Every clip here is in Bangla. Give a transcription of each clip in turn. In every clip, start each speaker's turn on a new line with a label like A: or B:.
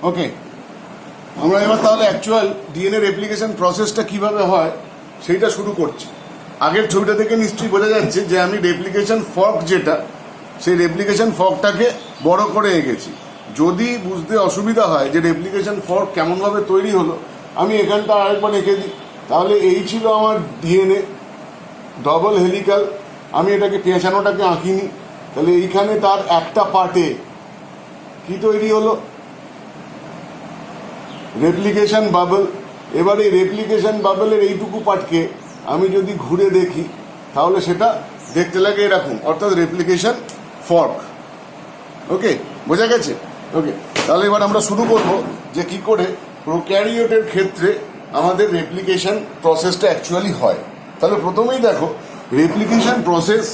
A: ওকে, আমরা এবার তাহলে অ্যাকচুয়াল ডিএনএ রেপ্লিকেশন প্রসেসটা কিভাবে হয় সেইটা শুরু করছি। আগের ছবিটা থেকে নিশ্চয়ই বোঝা যাচ্ছে যে আমি রেপ্লিকেশন ফর্ক যেটা, সেই রেপ্লিকেশন ফর্কটাকে বড় করে এঁকেছি। যদি বুঝতে অসুবিধা হয় যে রেপ্লিকেশন ফর্ক কেমনভাবে তৈরি হলো, আমি এখানটা আরেকবার এঁকে দিই। তাহলে এই ছিল আমার ডিএনএ ডবল হেলিক্যাল। আমি এটাকে পেঁচানোটাকে আঁকিনি। তাহলে এইখানে তার একটা পার্টে কি তৈরি হলো, রেপ্লিকেশন বাবল। এবার এই রেপ্লিকেশন বাবলের এইটুকু পার্টকে আমি যদি ঘুরে দেখি তাহলে সেটা দেখতে লাগে এরকম, অর্থাৎ রেপ্লিকেশন ফর্ক। ওকে, বোঝা গেছে? ওকে, তাহলে এবার আমরা শুরু করব যে কি করে প্রোক্যারিওটের ক্ষেত্রে আমাদের রেপ্লিকেশন প্রসেসটা অ্যাকচুয়ালি হয়। তাহলে প্রথমেই দেখো, রেপ্লিকেশন প্রসেস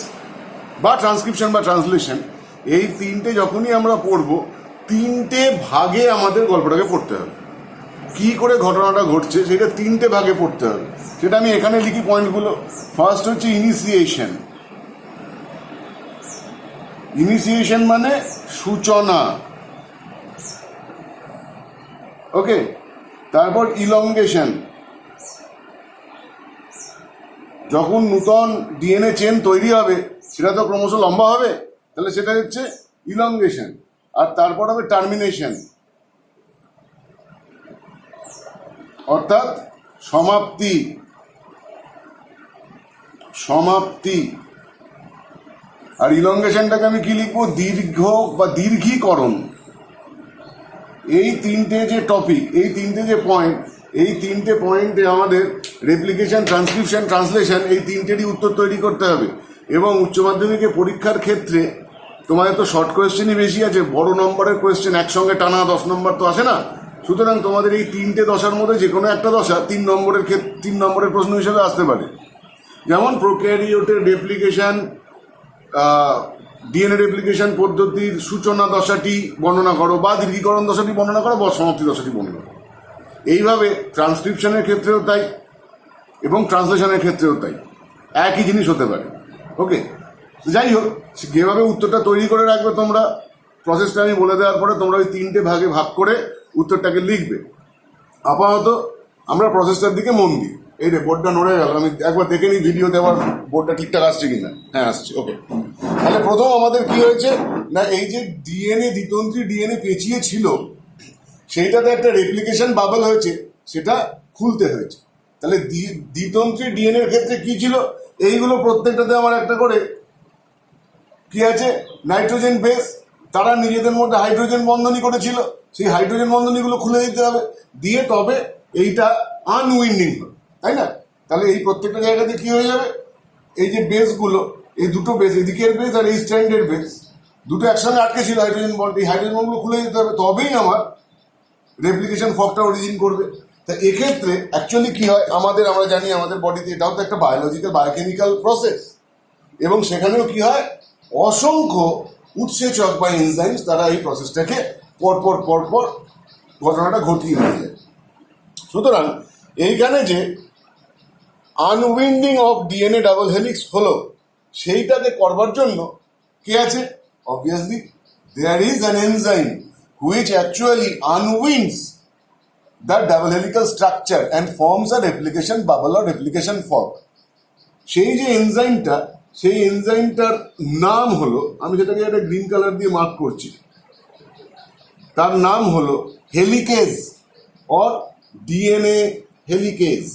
A: বা ট্রান্সক্রিপশন বা ট্রান্সলেশন, এই তিনটে যখনই আমরা পড়বো, তিনটে ভাগে আমাদের গল্পটাকে পড়তে হবে। কি করে ঘটনাটা ঘটছে সেটা তিনটে ভাগে পড়তে হবে। সেটা আমি এখানে লিখি পয়েন্টগুলো। ফার্স্ট হচ্ছে ইনিশিয়েশন। ইনিশিয়েশন মানে সূচনা। ওকে, তারপর ইলংগেশন। যখন নূতন ডিএনএ চেন তৈরি হবে সেটা তো ক্রমশ লম্বা হবে, তাহলে সেটা হচ্ছে ইলংগেশন। আর তারপর হবে টার্মিনেশন, অর্থাৎ সমাপ্তি। সমাপ্তি। আর ইলংগেশনটাকে আমি কি লিখবো, দীর্ঘ বা দীর্ঘীকরণ। এই তিনটে যে টপিক, এই তিনটে যে পয়েন্ট, এই তিনটে পয়েন্টে আমাদের রেপ্লিকেশন, ট্রান্সক্রিপশন, ট্রান্সলেশন, এই তিনটেরই উত্তর তৈরি করতে হবে। এবং উচ্চ মাধ্যমিকে পরীক্ষার ক্ষেত্রে তোমাদের তো শর্ট কোয়েশ্চেনই বেশি আছে, বড় নম্বরের কোয়েশ্চেন একসঙ্গে টানা 10 নম্বর তো আসে না। সুতরাং তোমাদের এই তিনটে দশার মধ্যে যে কোনো একটা দশা 3 নম্বরের প্রশ্ন হিসেবে আসতে পারে। যেমন প্রোক্যারিওটের রেপ্লিকেশন, ডিএনএ রেপ্লিকেশন পদ্ধতির সূচনা দশাটি বর্ণনা করো, বা দীর্ঘীকরণ দশাটি বর্ণনা করো, বা সমাপ্তি দশাটি বর্ণনা করো। এইভাবে ট্রান্সক্রিপশনের ক্ষেত্রেও তাই এবং ট্রান্সলেশনের ক্ষেত্রেও তাই, একই জিনিস হতে পারে। ওকে, যাই হোক, যেভাবে উত্তরটা তৈরি করে রাখবে তোমরা, প্রসেসটা আমি বলে দেওয়ার পরে তোমরা ওই তিনটে ভাগে ভাগ করে উত্তরটাকে লিখবে। আপাতত আমরা প্রসেসটার দিকে মন দিই। এই রে, বোর্ডটা নড়ে গেল, আমি একবার দেখে নিই ভিডিওতে আবার বোর্ডটা ঠিকঠাক আসছে কিনা। হ্যাঁ, আসছে। ওকে, তাহলে প্রথম আমাদের কি হয়েছে না, এই যে ডিএনএ, দ্বিতন্ত্রী ডিএনএ পেঁচিয়ে ছিল, সেইটাতে একটা রেপ্লিকেশন বাবল হয়েছে, সেটা খুলতে হয়েছে। তাহলে দ্বিতন্ত্রী ডিএনএর ক্ষেত্রে কি ছিল, এইগুলো প্রত্যেকটাতে আমার একটা করে কি আছে, নাইট্রোজেন বেস। তারা নিজেদের মধ্যে হাইড্রোজেন বন্ধনী করেছিল, সেই হাইড্রোজেন বন্ধনীগুলো খুলে দিতে হবে, দিয়ে তবে এইটা আনউইন্ডিং হবে, তাই না? তাহলে এই প্রত্যেকটা জায়গাতে কি হয়ে যাবে, এই যে বেসগুলো, এই দুটো বেস, এদিকের বেস আর এই স্ট্র্যান্ডের বেস, দুটো একসঙ্গে আটকে ছিল হাইড্রোজেন বন্ড, এই হাইড্রোজেন বন্ডগুলো খুলে দিতে হবে, তবেই আমার রেপ্লিকেশন ফর্কটা অরিজিন করবে। তা এক্ষেত্রে অ্যাকচুয়ালি কি হয়, আমরা জানি আমাদের বডিতে এটাও তো একটা বায়োলজিক্যাল, বায়োকেমিক্যাল প্রসেস, এবং সেখানেও কি হয়, অসংখ্য উৎসেচক বা এনজাইমস তারা এই প্রসেসটাকে পরপর পরপর ঘটনাটা ঘটিয়ে নিয়ে যায়। সুতরাং এইখানে যে unwinding of DNA double helix হলো, সেইটাকে করবার জন্য কে আছে, obviously there is an enzyme which actually unwinds the double helical structure and forms a replication bubble or replication fork. সেই যে এনজাইমটা, সেই এনজাইমটার নাম হলো, আমি সেটাকে একটা গ্রিন কালার দিয়ে মার্ক করছি, তার নাম হলো হেলিকেজ অর ডিএনএ হেলিকেজ।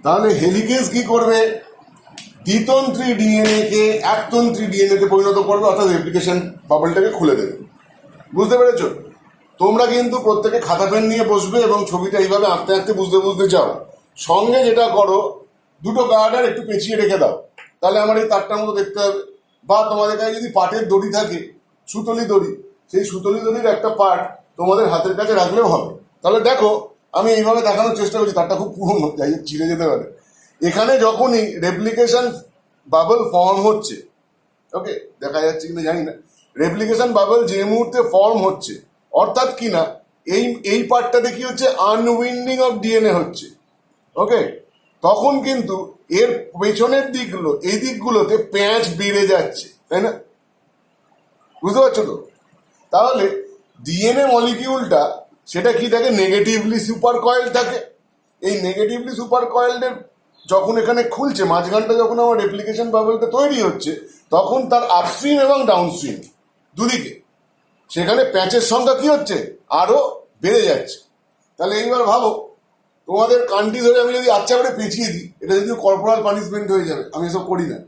A: তাহলে হেলিকেজ কি করবে, দ্বিতন্ত্রী ডিএনএ কে একতন্ত্রী ডিএনএ তে পরিণত করবে, অর্থাৎ রেপ্লিকেশন বাবলটাকে খুলে দেবে। বুঝতে পেরেছো? তোমরা কিন্তু প্রত্যেকে খাতা পেন নিয়ে বসবে এবং ছবিটা এইভাবে আঁকতে আঁকতে বুঝতে বুঝতে যাও। সঙ্গে যেটা করো, দুটো গার্ডার একটু পেঁচিয়ে রেখে দাও, তাহলে আমার এই তারটার মতো দেখতে হবে। বা তোমাদের কাছে যদি পাটের দড়ি থাকে, সুতলি দড়ি, সেই সুতলি দড়ির একটা পার্ট তোমাদের হাতের কাছে রাখলেও হবে। তাহলে দেখো, আমি এইভাবে দেখানোর চেষ্টা করছি, তারটা খুব পুরনো, যাই হোক ছিঁড়ে যেতে পারে। এখানে যখনই রেপ্লিকেশন বাবল ফর্ম হচ্ছে, ওকে, দেখা যাচ্ছে কিনা জানি না, রেপ্লিকেশন বাবল যে মুহূর্তে ফর্ম হচ্ছে, অর্থাৎ কিনা এই পার্টটাতে কি হচ্ছে, আনউইন্ডিং অফ ডিএনএ হচ্ছে। ওকে, তখন কিন্তু এর পেছনের দিকগুলো, এই দিকগুলোতে প্যাঁচ বেড়ে যাচ্ছে, তাই না? বুঝতে পারছো তো? তাহলে ডিএনএ মলিকিউলটা সেটা কি থাকে? নেগেটিভলি সুপার কয়েল থাকে। এই নেগেটিভলি সুপার কয়েলের যখন এখানে খুলছে, মাঝখানটা যখন আমার রেপ্লিকেশন বাবলটা তৈরি হচ্ছে, তখন তার আপস্ট্রিম এবং ডাউনস্ট্রিম দুদিকে সেখানে প্যাচের সংখ্যা কি হচ্ছে? আরো বেড়ে যাচ্ছে। তাহলে এইবার ভাবো, তোমাদের কানটি ধরে আমি যদি আচ্ছা করে পেঁচিয়ে দিই, এটা যদি কর্পোরাল পানিশমেন্ট হয়ে যাবে। আমি এসব করি না,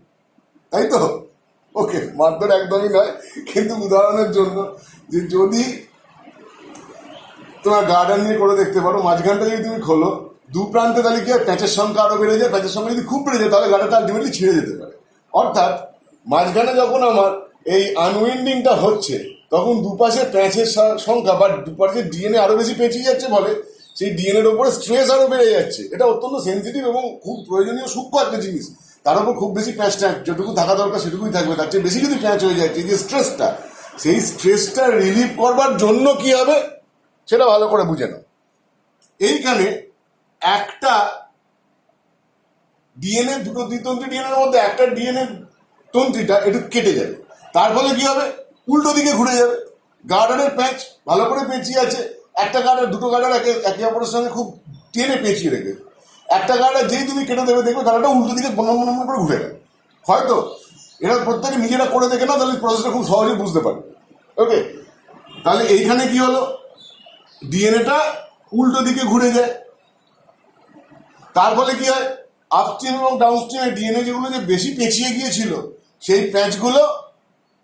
A: তাই তো? ওকে, মারধর একদমই নয়, কিন্তু উদাহরণের জন্য যে যদি তোমার গার্ডেন নিয়ে করে দেখতে পারো, মাঝখানটা যদি তুমি খোলো, দু প্রান্তে, তাহলে কি হয়? প্যাচের সংখ্যা আরো বেড়ে যায়। প্যাচের সংখ্যা যদি খুব বেড়ে যায়, তাহলে গার্ডেনটা আলটিমেটলি ছিঁড়ে যেতে পারে। অর্থাৎ মাঝখানে যখন আমার এই আনউইন্ডিংটা হচ্ছে, তখন দুপাশে প্যাচের সংখ্যা বা দুপাশে ডিএনএ আরো বেশি পেঁচিয়ে যাচ্ছে, বলে সেই ডিএনএর ওপরে স্ট্রেস আরো বেড়ে যাচ্ছে। এটা অত্যন্ত সেন্সিটিভ এবং খুব প্রয়োজনীয় সূক্ষ্ম একটা জিনিস। তার উপর খুব বেশি প্যাচটা যেটুকু থাকা দরকার সেটুকুই থাকবে, তার চেয়ে বেশি যদি প্যাচ হয়ে যাচ্ছে, যে স্ট্রেসটা, সেই স্ট্রেসটা রিলিভ করবার জন্য কি হবে সেটা ভালো করে বুঝে নাও। এইখানে একটা ডিএনএ, দুটো দ্বিতন্ত্রী ডিএনএর মধ্যে একটা ডিএনএ তন্ত্রীটা একটু কেটে যাবে। তার ফলে কি হবে? উল্টো দিকে ঘুরে যাবে। গার্ডারের প্যাচ ভালো করে পেঁচিয়ে আছে, একটা গার্ডার, দুটো গার্ডার একে অপরের সঙ্গে খুব টেনে পেঁচিয়ে রেখে, একটা গার্ডার যেই তুমি কেটে দেবে, দেখবে গার্ডারটা উল্টো দিকে বনমন করে ঘুরে গেল। হয়তো এরা প্রত্যেকে নিজেরা করে দেখে না, তাহলে প্রসেসটা খুব সহজে বুঝতে পারবে। ওকে, তাহলে এইখানে কি হলো? ডিএনএটা উল্টো দিকে ঘুরে যায়। তার ফলে কি হয়? আপস্ট্রিম এবং ডাউনস্ট্রিমে ডিএনএ যেগুলো যে বেশি পেঁচিয়ে গিয়েছিল, সেই প্যাচগুলো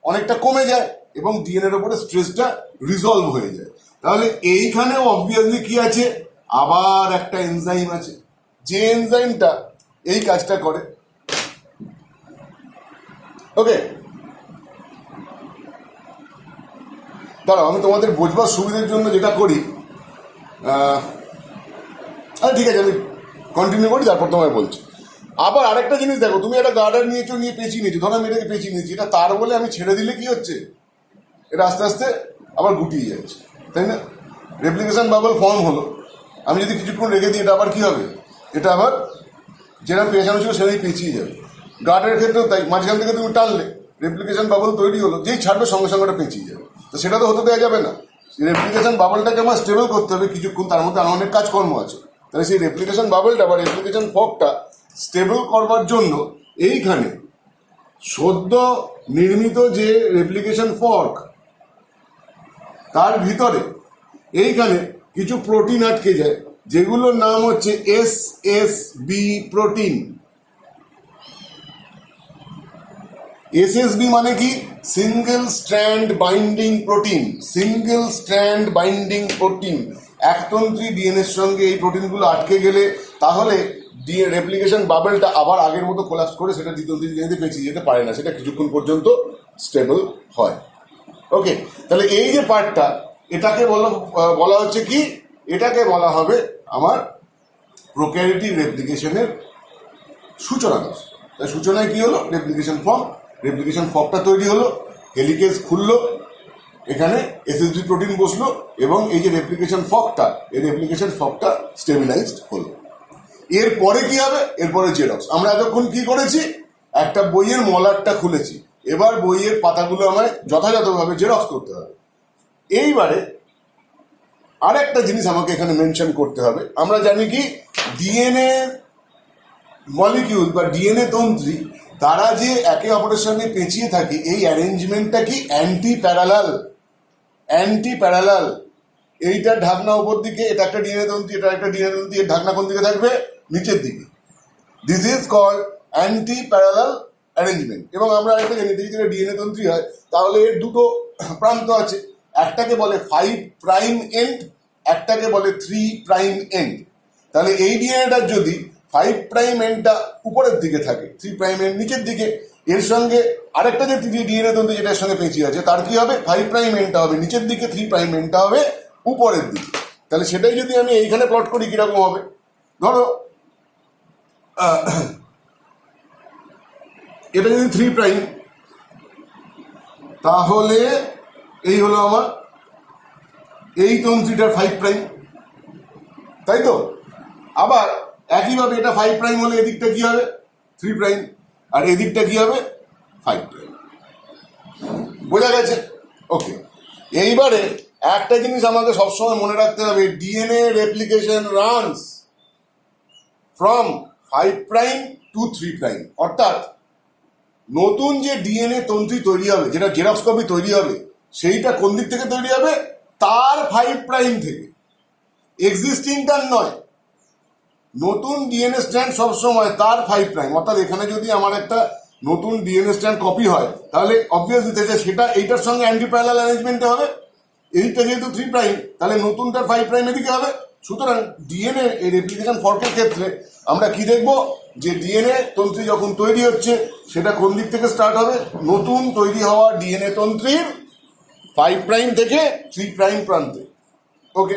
A: অনেকটা কমে যায় এবং ডিএনএর উপরে স্ট্রেসটা রিজলভ হয়ে যায়। তাহলে এইখানেও অবভিয়াসলি কি আছে? আবার একটা এনজাইম আছে, যে এনজাইমটা এই কাজটা করে। ওকে, দাঁড়াও, আমি তোমাদের বোঝবার সুবিধার জন্য যেটা করি, আরে ঠিক আছে, আমি কন্টিনিউ করি, তারপর তোমায় বলছি। আবার আরেকটা জিনিস দেখো, তুমি একটা গার্ডার নিয়েছো, নিয়ে পেঁচিয়ে নিয়েছো, ধরো আমি এটাকে পেঁচিয়ে নিয়েছি, এটা তার বলে আমি ছেড়ে দিলে কি হচ্ছে? এটা আস্তে আস্তে আবার গুটিয়ে যাচ্ছে, তাই না? রেপ্লিকেশন বাবল ফর্ম হলো। আমি যদি কিছুক্ষণ রেখে দিই, এটা আবার কি হবে? এটা আবার যেরকম পেঁচানো ছিল সেটাই পেঁচিয়ে যাবে। গার্ডের ক্ষেত্রেও তাই, মাঝখান থেকে তুমি টানলে রেপ্লিকেশন বাবল তৈরি হলো, যেই ছাড়বে সঙ্গে সঙ্গে ওটা পেঁচিয়ে যাবে। তো সেটা তো হতে দেওয়া যাবে না। রেপ্লিকেশন বাবলটাকে আমার স্টেবল করতে হবে কিছুক্ষণ, তার মধ্যে আমার অনেক কাজকর্ম আছে। তাহলে সেই রেপ্লিকেশন বাবলটা বা রেপ্লিকেশন ফর্কটা স্টেবল করবার জন্য এইখানে সদ্য নির্মিত যে রেপ্লিকেশন ফর্ক, তার ভিতরে এইখানে কিছু প্রোটিন আটকে যায়, যেগুলোর নাম হচ্ছে SSB প্রোটিন। SSB মানে কি? Single strand binding protein. Single strand binding protein, একতন্ত্রী ডিএনএর সঙ্গে এই প্রোটিনগুলো আটকে গেলে তাহলে রেপ্লিকেশন বাবেলটা আবার আগের মতো কোলাপস করে সেটা দ্বিতন্ত্রী ডিএনএতে পেঁচিয়ে যেতে পারে না, সেটা কিছুক্ষণ পর্যন্ত স্টেবল হয়। ওকে, তাহলে এই যে পার্টটা, এটাকে বলা হচ্ছে কি? এটাকে বলা হবে আমার প্রোক্যারিওটিক রেপ্লিকেশনের সূচনা দশা। তাই সূচনায় কি হলো? Replication form. রেপ্লিকেশন ফর্মটা তৈরি হলো, হেলিকেজ খুললো, এখানে এসএসবি প্রোটিন বসলো এবং এই যে রেপ্লিকেশন ফর্কটা, এই রেপ্লিকেশন ফর্কটা স্টেবিলাইজড হলো। এরপরে কি হবে? এরপরে জেরক্স। আমরা এতক্ষণ কি করেছি? একটা বইয়ের মলারটা খুলেছি, এবার বইয়ের পাতাগুলো আমায় যথাযথভাবে জেরক্স করতে হবে। এইবারে আরেকটা জিনিস আমাকে এখানে মেনশন করতে হবে। আমরা জানি কি, ডিএনএ মলিকিউল বা ডিএনএ তন্ত্রী, তারা যে একে অপরের সঙ্গে পেঁচিয়ে থাকে, এই অ্যারেঞ্জমেন্টটা কি অ্যান্টি প্যারালাল। অ্যান্টি প্যারালাল, এইটার ঢাকনা উপর দিকে, এটা একটা ডিএনএ তন্ত্রী, এটা একটা ডিএনএ তন্ত্রী, এর ঢাকনা কোন দিকে থাকবে? নিচের দিকে। This is called anti parallel arrangement. এবং আমরা একটা জানি, যদি ডিএনএ তন্ত্রী হয় তাহলে এর দুটো প্রান্ত আছে, একটাকে বলে 5 প্রাইম এন্ড, একটাকে বলে 3 প্রাইম এন্ড। তাহলে এই ডিএনএটার যদি 5 প্রাইম এন্ডটা উপরের দিকে থাকে, 3 প্রাইম এন্ড নিচের দিকে, এর সঙ্গে আরেকটা যে ডিএনএ তন্ত্রী যেটার সঙ্গে পেঁচিয়ে আছে, তার কি হবে? 5 প্রাইম এন্ডটা হবে নিচের দিকে, 3 প্রাইম এন্ডটা হবে উপরের দিকে। তাহলে সেটাই যদি আমি এইখানে প্লট করি, কিরকম হবে? ধরো এটা যদি 3 প্রাইম, তাহলে এই হলো আমার এই তন্ত্রীটার 5 প্রাইম, তাই তো? আবার একই একইভাবে এটা 5 প্রাইম হলে এদিকটা কি হবে 3 প্রাইম, আর এদিকটা কি হবে 5 প্রাইম। বোঝা গেছে? ওকে, এইবারে একটা জিনিস আমাকে সবসময় মনে রাখতে হবে, DNA replication runs from 5 prime to 3 prime. অর্থাৎ নতুন যে ডিএনএ তন্ত্রী তৈরি হবে, যেটা জেরক্স কপি তৈরি হবে, সেইটা কোন দিক থেকে তৈরি হবে, তার 5 প্রাইম থেকে, এক্সিস্টিংটার নয়। নতুন ডিএনএ স্ট্র্যান্ড সবসময় তার 5 প্রাইম। অর্থাৎ এখানে যদি আমার একটা নতুন ডিএনএ স্ট্র্যান্ড কপি হয়, তাহলে অবভিয়াসলি সেটা এইটার সঙ্গে অ্যান্টি প্যারালাল অ্যারেঞ্জমেন্টে হবে। এদিকটা যেহেতু 3 প্রাইম, তাহলে নতুনটার 5 প্রাইম এদিকে হবে। সুতরাং ডিএনএ এই রেপ্লিকেশন ফর্কের ক্ষেত্রে আমরা কি দেখব, যে ডিএনএ তন্ত্রী যখন তৈরি হচ্ছে, সেটা কোন দিক থেকে স্টার্ট হবে, নতুন তৈরি হওয়া ডিএনএ তন্ত্রীর 5 প্রাইম থেকে 3 প্রাইম প্রান্তে। ওকে,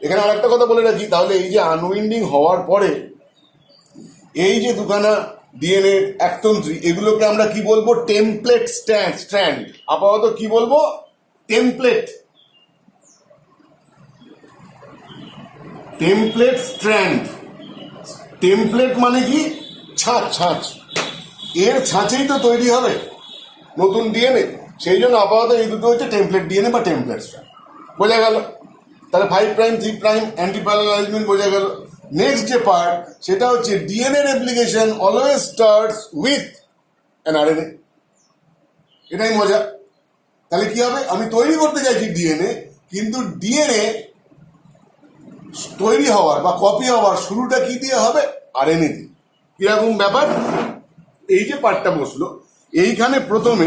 A: এখানে আরেকটা কথা বলে রাখি, তাহলে এই যে আনউইন্ডিং হওয়ার পরে এই যে দুখানা ডিএনএ একতন্ত্রী, এগুলোকে আমরা কি বলবো, টেমপ্লেট স্ট্র্যান্ড। আপাতত কি বলবো, টেমপ্লেট স্ট্র্যান্ড। টেমপ্লেট মানে কি, ছাঁচ। এর ছাঁচেই তো তৈরি হবে নতুন ডিএনএ, সেই জন্য আপাতত এই দুটো হচ্ছে টেমপ্লেট ডিএনএ বা টেমপ্লেট স্ট্র্যান্ড। বোঝা গেল? তাহলে 5 prime 3 prime anti parallel arrangement বোঝা গেল। নেক্সট যে পার্ট, সেটা হচ্ছে DNA replication always starts with an RNA. এটাই মজা। তাহলে কি হবে, আমি তৈরি করতে চাইছি ডিএনএ, কিন্তু ডিএনএ তৈরি হওয়ার বা কপি হওয়ার শুরুটা কি দিয়ে হবে, আরএনএ দিয়ে। কিরকম ব্যাপার, এই যে পার্টটা বসলো, এইখানে প্রথমে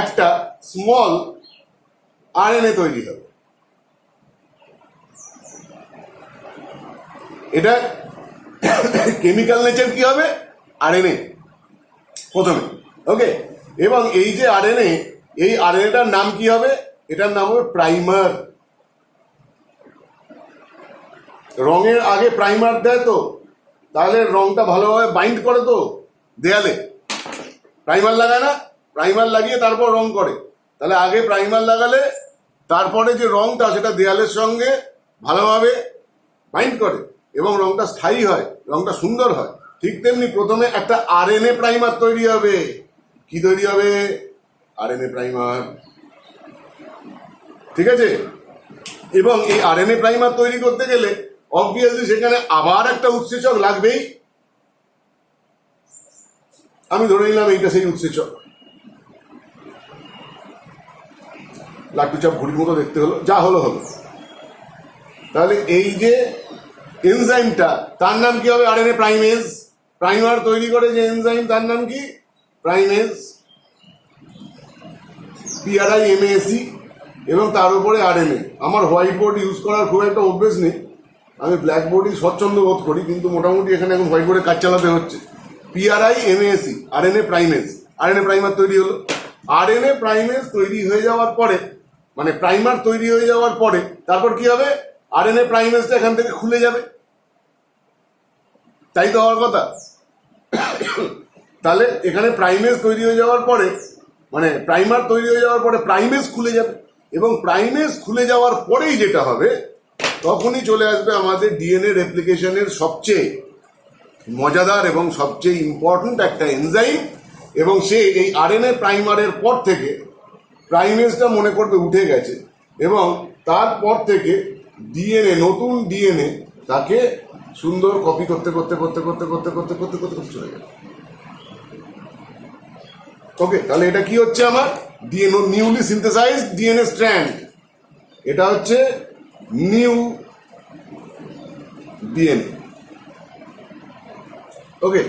A: একটা স্মল আরএনএ তৈরি হবে। এটা কেমিক্যাল নেচার কি হবে, আরএনএ প্রথমে। ওকে, এবং এই যে আরএনএ, এই আরএনএটার নাম কি হবে, এটার নাম হবে প্রাইমার। রঙের আগে প্রাইমার দেয় তো, তাহলে রংটা ভালোভাবে বাইন্ড করে তো দেয়ালে। প্রাইমার লাগায় না, প্রাইমার লাগিয়ে তারপর রং করে। তাহলে আগে প্রাইমার লাগালে তারপরে যে রংটা, সেটা দেয়ালের সঙ্গে ভালোভাবে বাইন্ড করে এবং রংটা স্থায়ী হয়, রংটা সুন্দর হয়। ঠিক তেমনি প্রথমে একটা আরএনএ প্রাইমার তৈরি হবে। কি তৈরি হবে, আরএনএ প্রাইমার। ঠিক আছে? এবং এই আরএনএ প্রাইমার তৈরি করতে গেলে অবভিয়াসলি সেখানে আবার একটা উৎসেচক লাগবেই। আমি ধরে নিলাম এইটা সেই উৎসেচক। লাড্ডু চাপ ঘুড়ির মতো দেখতে হলো, যা হলো। তাহলে এই যে এনজাইমটা, তার নাম কি হবে, আরএনএ প্রাইমেজ। প্রাইমার তৈরি করে যে এনজাইম, তার নাম কি, প্রাইমেজ। PRIMASE, এবং তার উপরে আরএনএ। আমার হোয়াইট বোর্ড ইউজ করার খুব একটা অভ্যেস নেই, আমি ব্ল্যাক বোর্ডই স্বচ্ছন্দ বোধ করি, কিন্তু মোটামুটি এখানে এখন হোয়াইট বোর্ডে কাজ চালাতে হচ্ছে। PRIMASE, RNA primase. RNA primer তৈরি হলো। আরএনএ প্রাইমেজ তৈরি হয়ে যাওয়ার পরে, মানে প্রাইমার তৈরি হয়ে যাওয়ার পরে, তারপর কি হবে, আরএনএ প্রাইমেজটা এখান থেকে খুলে যাবে। তাই তো হওয়ার কথা। তাহলে এখানে প্রাইমেজ তৈরি হয়ে যাওয়ার পরে, মানে প্রাইমার তৈরি হয়ে যাওয়ার পরে প্রাইমেজ খুলে যাবে, এবং প্রাইমেজ খুলে যাওয়ার পরেই যেটা হবে, তখনই চলে আসবে আমাদের ডিএনএ রেপ্লিকেশনের সবচেয়ে মজাদার এবং সবচেয়ে ইম্পর্ট্যান্ট একটা এনজাইম। এবং সে এই আরএনএ প্রাইমারের পর থেকে প্রাইমেজটা মনে করবে উঠে গেছে, এবং তারপর থেকে ডিএনএ, নতুন ডিএনএ, তাকে সুন্দর কপি করতে করতে করতে করতে করতে করতে করতে করতে করতে চলে গেল। ওকে, তাহলে এটা কি হচ্ছে, আমার DNA newly synthesised DNA strand. এটা হচ্ছে নিউ ডিএনএ। ওকে,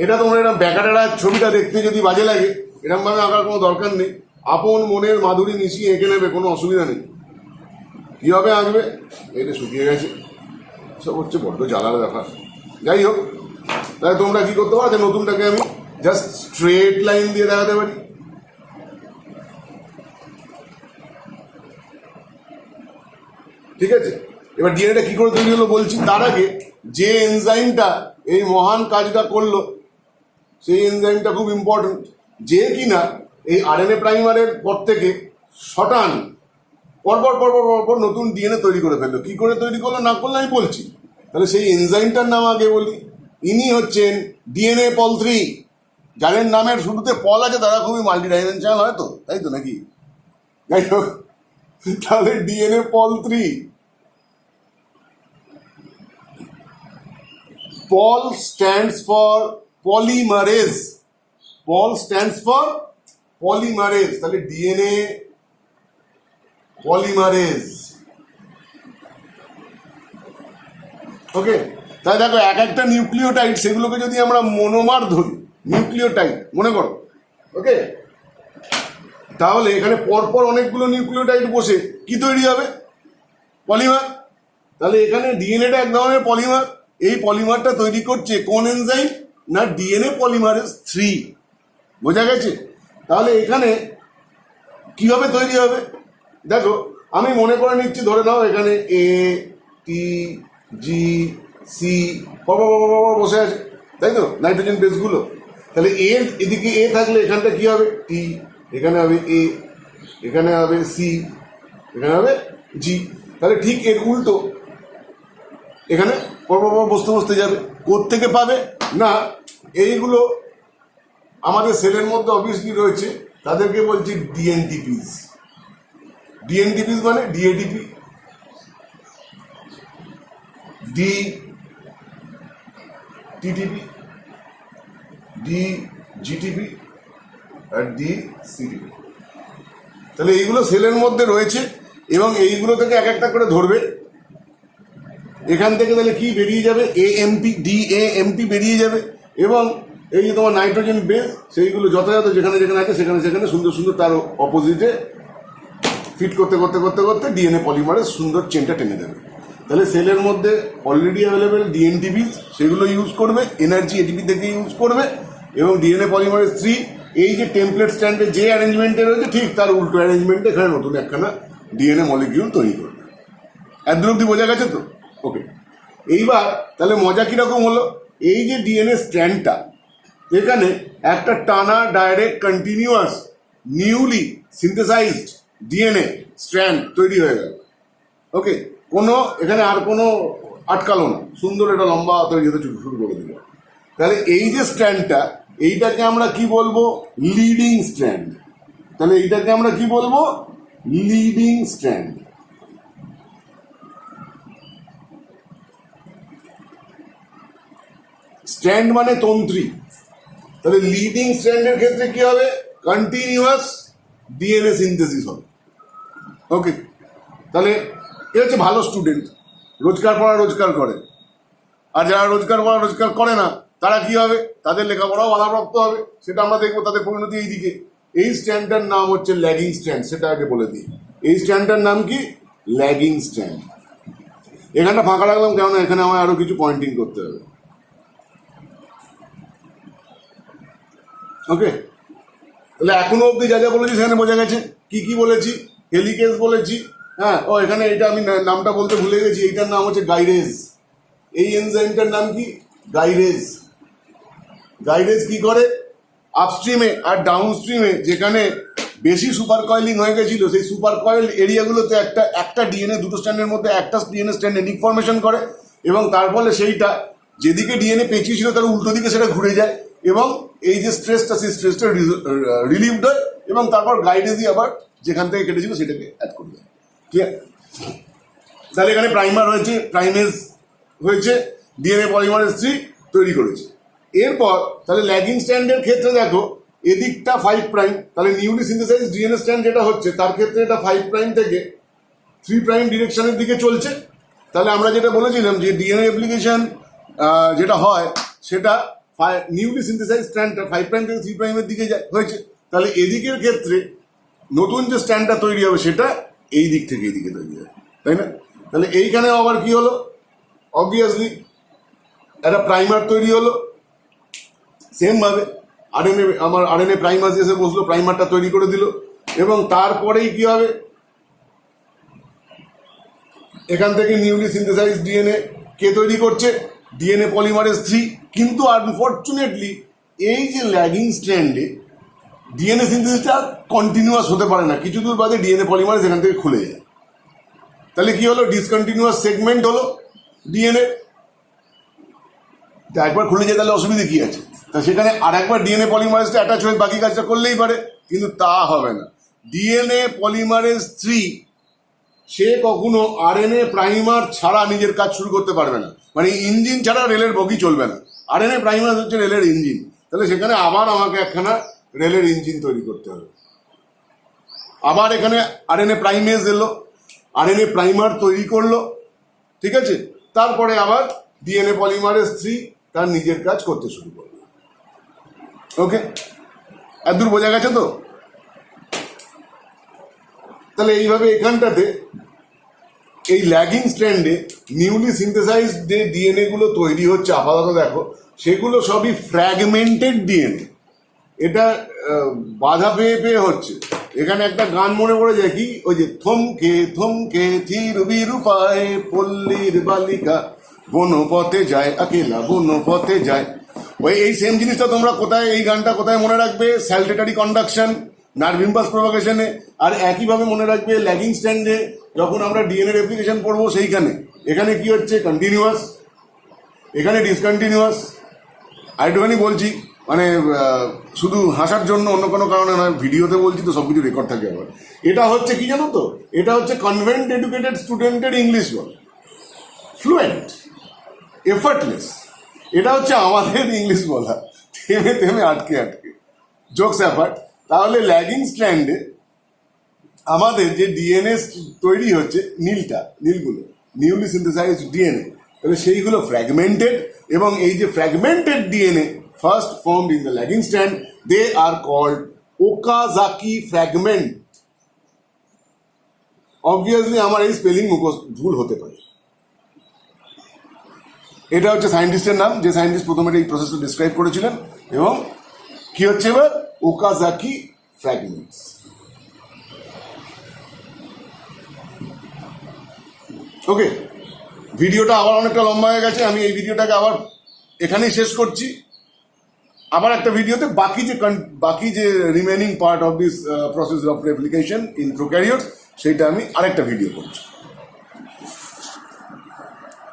A: এটা তোমার এরকম ব্যাকাটারা ছবিটা দেখতে যদি বাজে লাগে, এরকম ভাবে আঁকার কোনো দরকার নেই। আপন মনের মাধুরী মিশিয়ে এঁকে নেবে, কোনো অসুবিধা নেই। কিভাবে আঁকবে, এটা শুকিয়ে গেছে, সব হচ্ছে বড্ড জ্বালার ব্যাপার। যাই হোক, তাহলে তোমরা কি করতে পারো, যে নতুনটাকে আমি জাস্ট স্ট্রেট লাইন দিয়ে দেখাতে পারি। ঠিক আছে, এবার ডিএনএটা কি করে তৈরি হলো বলছি। তার আগে যে এনজাইমটা এই মহান কাজটা করলো, সেই এনজাইমটা খুব ইম্পর্টেন্ট, যে কিনা এই আরএনএ প্রাইমারের পর থেকে পরপর নতুন ডিএনএ তৈরি করে ফেললো। কি করে তৈরি করলো না করলো আমি বলছি। তাহলে সেই এনজাইমটার নাম আগে বলি। ইনি হচ্ছেন ডিএনএ পল 3। যাদের নামের শুরুতে পল আছে তারা খুবই মাল্টি ডাইমেনশনাল হয় তো, তাই তো নাকি? যাই হোক, তাহলে DNA Paul 3। Paul stands for polymerase. Paul stands for polymerase. তাহলে ডিএনএ পলিমারেজ। ওকে, তাহলে দেখো এক একটা নিউক্লিওটাইড, সেগুলোকে যদি আমরা মনোমার ধরি, নিউক্লিওটাইড মনে করো, ওকে, তাহলে এখানে পরপর অনেকগুলো নিউক্লিওটাইড বসে কি তৈরি হবে? পলিমার। তাহলে এখানে ডিএনএটা এক ধরনের পলিমার। এই পলিমারটা তৈরি করছে কোন এনজাইম? না, ডিএনএ পলিমারেজ 3। বোঝা গেছে? তাহলে এখানে কিভাবে তৈরি হবে দেখো, আমি মনে করে নিচ্ছি, ধরে নাও এখানে এ টি জি সি বসে আছে, তাই তো, নাইট্রোজেন বেসগুলো। তাহলে এ এদিকে এ থাকলে এখানটা কি হবে? টি, এখানে হবে এ, এখানে হবে সি, এখানে হবে জি। তাহলে ঠিক এর উল্টো, এখানে বসতে বসতে যাবে। কোত্থেকে পাবে? না, এইগুলো আমাদের সেলের মধ্যে অবভিয়াসলি রয়েছে, তাদেরকে বলছি ডিএনটিপিস। ডিএনটিপিস মানে ডিএটিপি, ডি টিটিপি, ডি জিটিপি আর ডি সিটিপি। তাহলে এইগুলো সেলের মধ্যে রয়েছে এবং এইগুলো থেকে এক একটা করে ধরবে। এখান থেকে তাহলে কি বেরিয়ে যাবে? এএমপি, ডিএএমপি বেরিয়ে যাবে। এবং এই যে তোমার নাইট্রোজেন বেস, সেইগুলো যথাযথ যেখানে যেখানে আছে সেখানে সেখানে সুন্দর সুন্দর তার অপোজিটে ফিট করতে করতে করতে করতে ডিএনএ পলিমারের সুন্দর চেনটা টেনে দেবে। তাহলে সেলের মধ্যে অলরেডি অ্যাভেলেবেল ডিএনটিপিস, সেগুলো ইউজ করবে, এনার্জি এটিপি থেকে ইউজ করবে, এবং ডিএনএ পলিমারেজ 3 এই যে টেমপ্লেট স্ট্যান্ডে যে অ্যারেঞ্জমেন্টে রয়েছে ঠিক তার উল্টো অ্যারেঞ্জমেন্টে এখানে নতুন একখানা ডিএনএ মলিকিউল তৈরি করবে। এত অব্দি বোঝা গেছে তো? ওকে, এইবার তাহলে মজা কীরকম হলো? এই যে ডিএনএ স্ট্র্যান্ডটা, এখানে একটা টানা direct continuous newly synthesised DNA strand তৈরি হয়ে গেল। ওকে, কোনো এখানে আর কোনো আটকালো না, সুন্দর একটা লম্বা তৈরি হতে শুরু করে দিল। তাহলে এই যে স্ট্র্যান্ডটা, এইটাকে আমরা কি বলবো? Leading strand. তাহলে এইটাকে আমরা কি বলবো? Leading strand. স্ট্র্যান্ড মানে তন্ত্রী। তাহলে লিডিং স্ট্র্যান্ডের ক্ষেত্রে কি হবে? কন্টিনিউয়াস ডিএনএ সিনথেসিস হবে। ওকে, তাহলে এ হচ্ছে ভালো স্টুডেন্ট, রোজগার পড়া রোজগার করে। আর যারা রোজগার পড়া রোজগার করে না, তারা কি হবে? তাদের লেখাপড়াও বাধাপ্রাপ্ত হবে। সেটা আমরা দেখবো, তাদের পরিণতি এই দিকে। এই স্ট্র্যান্ডটার নাম হচ্ছে ল্যাগিং স্ট্র্যান্ড। সেটা আগে বলে দিই, এই স্ট্র্যান্ডটার নাম কি? Lagging strand. এখানটা ফাঁকা রাখলাম কেননা এখানে আমায় আরো কিছু পয়েন্টিং করতে হবে। ওকে, তাহলে এখনো অব্দি যা যা বলেছি সেখানে বোঝা গেছে। কি কি বলেছি? হেলিকেজ বলেছি, হ্যাঁ। ও এখানে এটা আমি নামটা বলতে ভুলে গেছি, এইটার নাম হচ্ছে গাইরেজ। এই এনজাইমটার নাম কি? গাইরেজ। গাইরেজ কি করে? আপস্ট্রিমে আর ডাউনস্ট্রিমে যেখানে বেশি সুপার কয়েলিং হয়ে গেছিল, সেই সুপার কয়েল এরিয়াগুলোতে একটা ডিএনএ, দুটো স্ট্র্যান্ডের মধ্যে একটা ডিএনএ স্ট্র্যান্ডে ডিফরমেশন করে, এবং তার ফলে সেইটা যেদিকে ডিএনএ পেঁচিয়ে ছিল তার উল্টো দিকে সেটা ঘুরে যায়, এবং এই যে স্ট্রেসটা, সেই স্ট্রেসটা রিলিভড হয়, এবং তারপর গাইডেজই আবার যেখান থেকে কেটেছিল সেটাকে অ্যাড করে দেয়। ঠিক আছে? তাহলে এখানে প্রাইমার হয়েছে, প্রাইমেজ হয়েছে, ডিএনএ পলিমারেজ 3 তৈরি করেছে। এরপর তাহলে ল্যাগিং স্ট্র্যান্ডের ক্ষেত্রে দেখো, এদিকটা 5 প্রাইম, তাহলে নিউলি সিনথেসাইজ ডিএনএ স্ট্র্যান্ড যেটা হচ্ছে তার ক্ষেত্রে এটা 5 প্রাইম থেকে 3 প্রাইম ডিরেকশনের দিকে চলছে। তাহলে আমরা যেটা বলেছিলাম যে ডিএনএ অ্যাপ্লিকেশন যেটা হয় সেটা নিউলি সিনথেসাইজ স্ট্র্যান্ডটা 5 প্রাইম থেকে 3 প্রাইমের দিকে হয়েছে। তাহলে এদিকের ক্ষেত্রে নতুন যে স্ট্র্যান্ডটা তৈরি হবে সেটা এই দিক থেকে এই দিকে তৈরি হবে, তাই না? তাহলে এইখানে আবার কি হলো? অবভিয়াসলি একটা প্রাইমার তৈরি হলো। সেমভাবে আরএনএ প্রাইমার এসে বসলো, প্রাইমারটা তৈরি করে দিল, এবং তারপরেই কি হবে? এখান থেকে নিউলি সিনথেসাইজ ডিএনএ কে তৈরি করছে? DNA polymerase 3। কিন্তু আনফর্চুনেটলি এই যে ল্যাগিং স্ট্র্যান্ডে ডিএনএ সিনথেসিসটা কন্টিনিউয়াস হতে পারে না, কিছু দূর বাদে ডিএনএ পলিমারেজ এখান থেকে খুলে যায়। তাহলে কি হলো? ডিসকন্টিনিউয়াস সেগমেন্ট হলো ডিএনএ, তা একবার খুলে যায় তাহলে অসুবিধা কি আছে? তা সেখানে আর একবার ডিএনএ পলিমারেজটা অ্যাটাচ হয়ে বাকি কাজটা করলেই পারে, কিন্তু তা হবে না। ডিএনএ পলিমারেজ 3 সে কখনো আরএনএ প্রাইমার ছাড়া নিজের কাজ শুরু করতে পারবে না, মানে ইঞ্জিন ছাড়া রেলের বগি চলবে না। আরএনএ প্রাইমার হচ্ছে রেলের ইঞ্জিন, তাহলে সেখানে আবার আমাকে একখানা রেলের ইঞ্জিন তৈরি করতে হবে। আবার এখানে আরএনএ প্রাইমেজ এলো, আরএনএ প্রাইমার তৈরি করলো, ঠিক আছে, তারপরে আবার ডিএনএ পলিমারেজ 3 তার নিজের কাজ করতে শুরু করলো। ওকে, এতদূর বোঝা গেছে তো? তাহলে এইভাবে এখানটাতে এই ল্যাগিং স্ট্র্যান্ডে নিউলি সিনথেসাইজড যে ডিএনএ গুলো তৈরি হচ্ছে আপাতত দেখো, সেগুলো সবই ফ্র্যাগমেন্টেড ডিএনএ। এটা বাধা পেয়ে পেয়ে হচ্ছে। এখানে একটা গান মনে পড়ে যায়, কি ওই যে থমকে থমকে থির বিরূপায় পল্লীর বালিকা বনপথে যায় আকেলা বনপথে যায়। ওই এই সেম জিনিসটা তোমরা কোথায়, এই গানটা কোথায় মনে রাখবে? স্যালটেটারি কন্ডাকশন, নার্ভ ইম্পালস প্রোপাগেশনে। আর একইভাবে মনে রাখবে ল্যাগিং স্ট্র্যান্ডে যখন আমরা ডিএনএ রেপ্লিকেশন পড়বো সেইখানে, এখানে কি হচ্ছে? কন্টিনিউয়াস, এখানে ডিসকন্টিনিউয়াস। আরেকটুখানি বলছি, মানে শুধু হাসার জন্য, অন্য কোনো কারণে নয়, ভিডিওতে বলছি তো সব কিছু রেকর্ড থাকে আবার। এটা হচ্ছে কি জানো তো? এটা হচ্ছে কনভেন্ট এডুকেটেড স্টুডেন্টের ইংলিশ বলে, ফ্লুয়েন্ট, এফার্টলেস। এটা হচ্ছে আমাদের ইংলিশ বলা থেমে থেমে আটকে আটকে। জোকস অ্যাপার্ট, তাহলে ল্যাগিং স্ট্র্যান্ডে আমাদের যে ডিএনএ তৈরি হচ্ছে, নীলগুলো নিউলি সিনথেসাইজড ডিএনএ, তাহলে সেইগুলো ফ্র্যাগমেন্টেড, এবং এই যে fragmented DNA first formed in the lagging strand, they are called Okazaki fragment. Obviously আমার এই স্পেলিং মুখস্থ ভুল হতে পারে। এটা হচ্ছে সায়েন্টিস্টের নাম, যে সায়েন্টিস্ট প্রথমে এই প্রসেসটা ডিসক্রাইব করেছিলেন। এবং কি হচ্ছে এবার? Okazaki fragments. ওকে, ভিডিওটা আবার অনেকটা লম্বা হয়ে গেছে, আমি এই ভিডিওটাকে আবার এখানেই শেষ করছি। আবার একটা ভিডিওতে বাকি যে remaining part of this process of replication in prokaryotes, সেইটা আমি আরেকটা ভিডিও করছি।